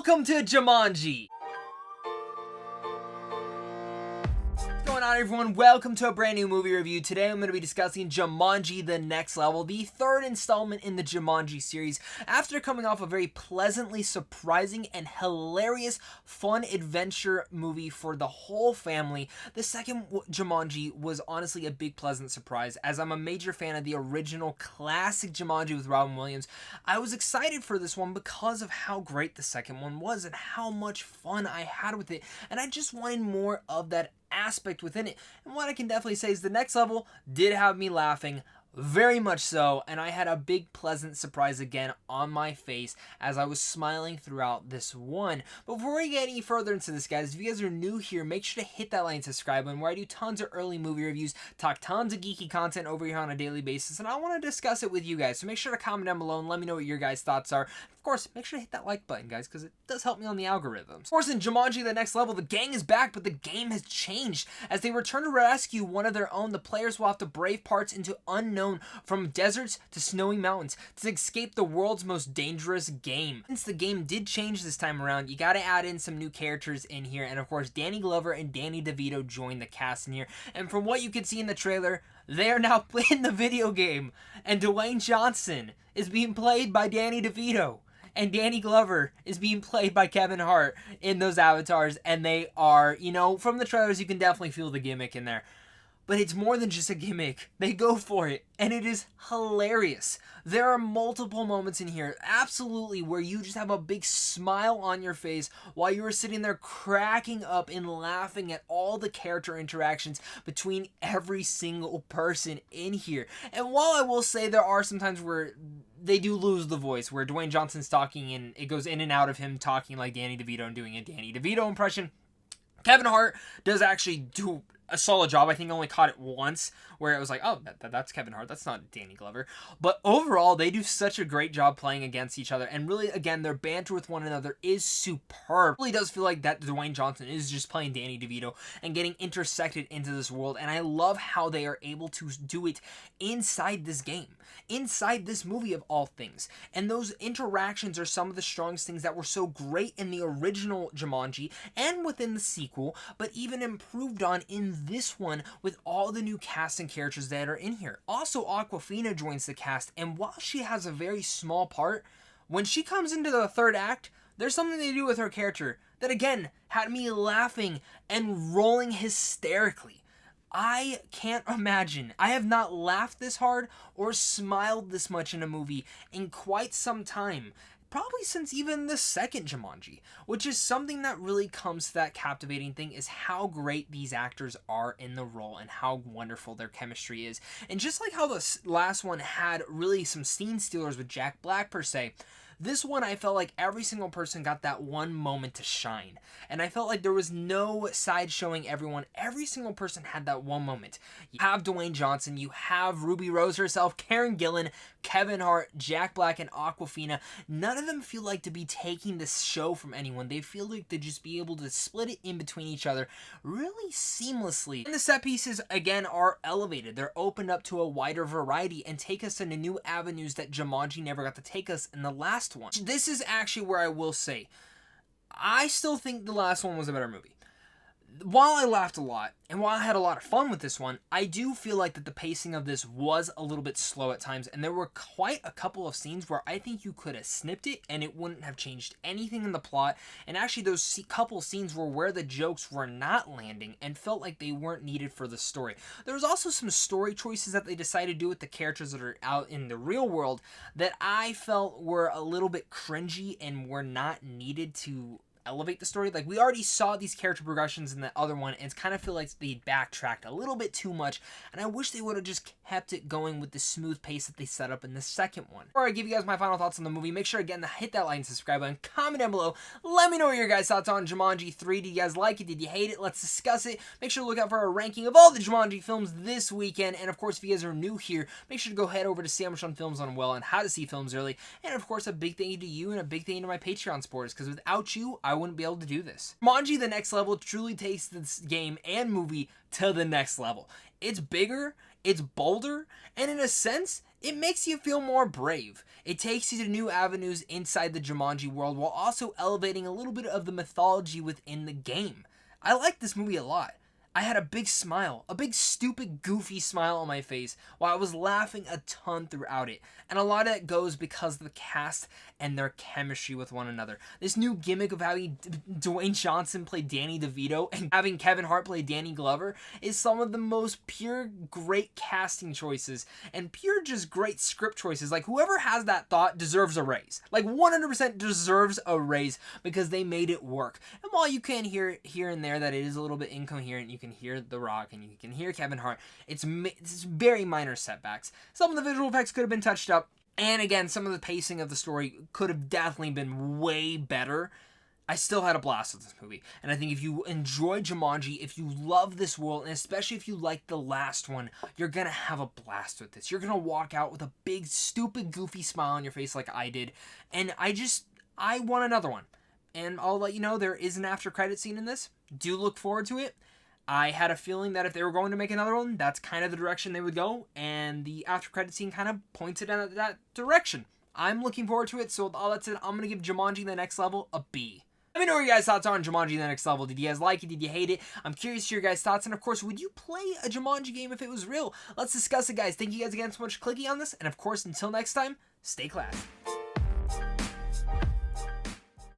Welcome to Jumanji! What's going on, everyone? Welcome to a brand new movie review. Today I'm going to be discussing Jumanji the Next Level, the third installment in the Jumanji series. After coming off a very pleasantly surprising and hilarious fun adventure movie for the whole family, the second Jumanji was honestly a big pleasant surprise. As I'm a major fan of the original classic Jumanji with Robin Williams, I was excited for this one because of how great the second one was and how much fun I had with it, and I just wanted more of that aspect within it. And what I can definitely say is the Next Level did have me laughing, very much so, and I had a big pleasant surprise again on my face as I was smiling throughout this one. But before we get any further into this, guys, if you guys are new here, make sure to hit that like and subscribe button, where I do tons of early movie reviews, talk tons of geeky content over here on a daily basis, and I want to discuss it with you guys. So make sure to comment down below and let me know what your guys' thoughts are. Of course, make sure to hit that like button, guys, because it does help me on the algorithms. Of course, in Jumanji the Next Level, the gang is back, but the game has changed. As they return to rescue one of their own, the players will have to brave parts into unknown, from deserts to snowy mountains, to escape the world's most dangerous game. Since the game did change this time around, you gotta add in some new characters in here, and of course, Danny Glover and Danny DeVito joined the cast in here. And from what you can see in the trailer, they are now playing the video game, and Dwayne Johnson is being played by Danny DeVito. And Danny Glover is being played by Kevin Hart in those avatars, and they are, you know, from the trailers, you can definitely feel the gimmick in there. But it's more than just a gimmick. They go for it, and it is hilarious. There are multiple moments in here, absolutely, where you just have a big smile on your face while you are sitting there cracking up and laughing at all the character interactions between every single person in here. And while I will say there are some times where they do lose the voice, where Dwayne Johnson's talking and it goes in and out of him talking like Danny DeVito and doing a Danny DeVito impression, Kevin Hart does actually do a solid job. I think I only caught it once where it was like, oh, that's Kevin Hart, that's not Danny Glover. But overall, they do such a great job playing against each other, and really, again, their banter with one another is superb. It really does feel like that Dwayne Johnson is just playing Danny DeVito and getting intersected into this world, and I love how they are able to do it inside this game, inside this movie of all things. And those interactions are some of the strongest things that were so great in the original Jumanji and within the sequel, but even improved on in this one with all the new cast and characters that are in here. Also, Awkwafina joins the cast, and while she has a very small part, when she comes into the third act, there's something they do with her character that, again, had me laughing and rolling hysterically. I can't imagine. I have not laughed this hard or smiled this much in a movie in quite some time. Probably since even the second Jumanji, which is something that really comes to that captivating thing, is how great these actors are in the role and how wonderful their chemistry is. And just like how the last one had really some scene stealers with Jack Black per se, this one I felt like every single person got that one moment to shine. And I felt like there was no side showing everyone. Every single person had that one moment. You have Dwayne Johnson, you have Ruby Rose herself, Karen Gillan, Kevin Hart, Jack Black, and Awkwafina. None of them feel like to be taking this show from anyone. They feel like to just be able to split it in between each other really seamlessly. And the set pieces, again, are elevated. They're opened up to a wider variety and take us into new avenues that Jumanji never got to take us in the last one. This is actually where I will say, I still think the last one was a better movie. While I laughed a lot, and while I had a lot of fun with this one, I do feel like that the pacing of this was a little bit slow at times, and there were quite a couple of scenes where I think you could have snipped it and it wouldn't have changed anything in the plot. And actually those couple scenes were where the jokes were not landing and felt like they weren't needed for the story. There was also some story choices that they decided to do with the characters that are out in the real world that I felt were a little bit cringy and were not needed to elevate the story. Like, we already saw these character progressions in the other one, and it's kind of feel like they backtracked a little bit too much, and I wish they would have just kept it going with the smooth pace that they set up in the second one. Before I give you guys my final thoughts on the movie, make sure again to hit that like and subscribe button, comment down below, let me know what your guys' thoughts on Jumanji 3. Did you guys like it? Did you hate it? Let's discuss it. Make sure to look out for our ranking of all the Jumanji films this weekend, and of course, if you guys are new here, make sure to go head over to Sandwich on Films on Well and how to see films early, and of course, a big thank you to you and a big thank you to my Patreon supporters, because without you, I wouldn't be able to do this. Jumanji the Next Level truly takes this game and movie to the next level. It's bigger, It's bolder, and in a sense, it makes you feel more brave. It takes you to new avenues inside the Jumanji world while also elevating a little bit of the mythology within the game. I like this movie a lot. I had a big smile, a big stupid goofy smile on my face while I was laughing a ton throughout it. And a lot of that goes because of the cast and their chemistry with one another. This new gimmick of having Dwayne Johnson play Danny DeVito and having Kevin Hart play Danny Glover is some of the most pure great casting choices and pure just great script choices. Like, whoever has that thought deserves a raise. Like, 100% deserves a raise because they made it work. And while you can hear here and there that it is a little bit incoherent, you can hear The Rock and you can hear Kevin Hart. It's very minor setbacks. Some of the visual effects could have been touched up. And again, some of the pacing of the story could have definitely been way better. I still had a blast with this movie. And I think if you enjoy Jumanji, if you love this world, and especially if you like the last one, you're going to have a blast with this. You're going to walk out with a big, stupid, goofy smile on your face like I did. And I want another one. And I'll let you know there is an after credit scene in this. Do look forward to it. I had a feeling that if they were going to make another one, that's kind of the direction they would go, and the after credit scene kind of pointed in that direction. I'm looking forward to it, so with all that said, I'm going to give Jumanji The Next Level a B. Let me know what your guys' thoughts are on Jumanji The Next Level. Did you guys like it? Did you hate it? I'm curious to hear your guys' thoughts, and of course, would you play a Jumanji game if it was real? Let's discuss it, guys. Thank you guys again so much for clicking on this, and of course, until next time, stay classy.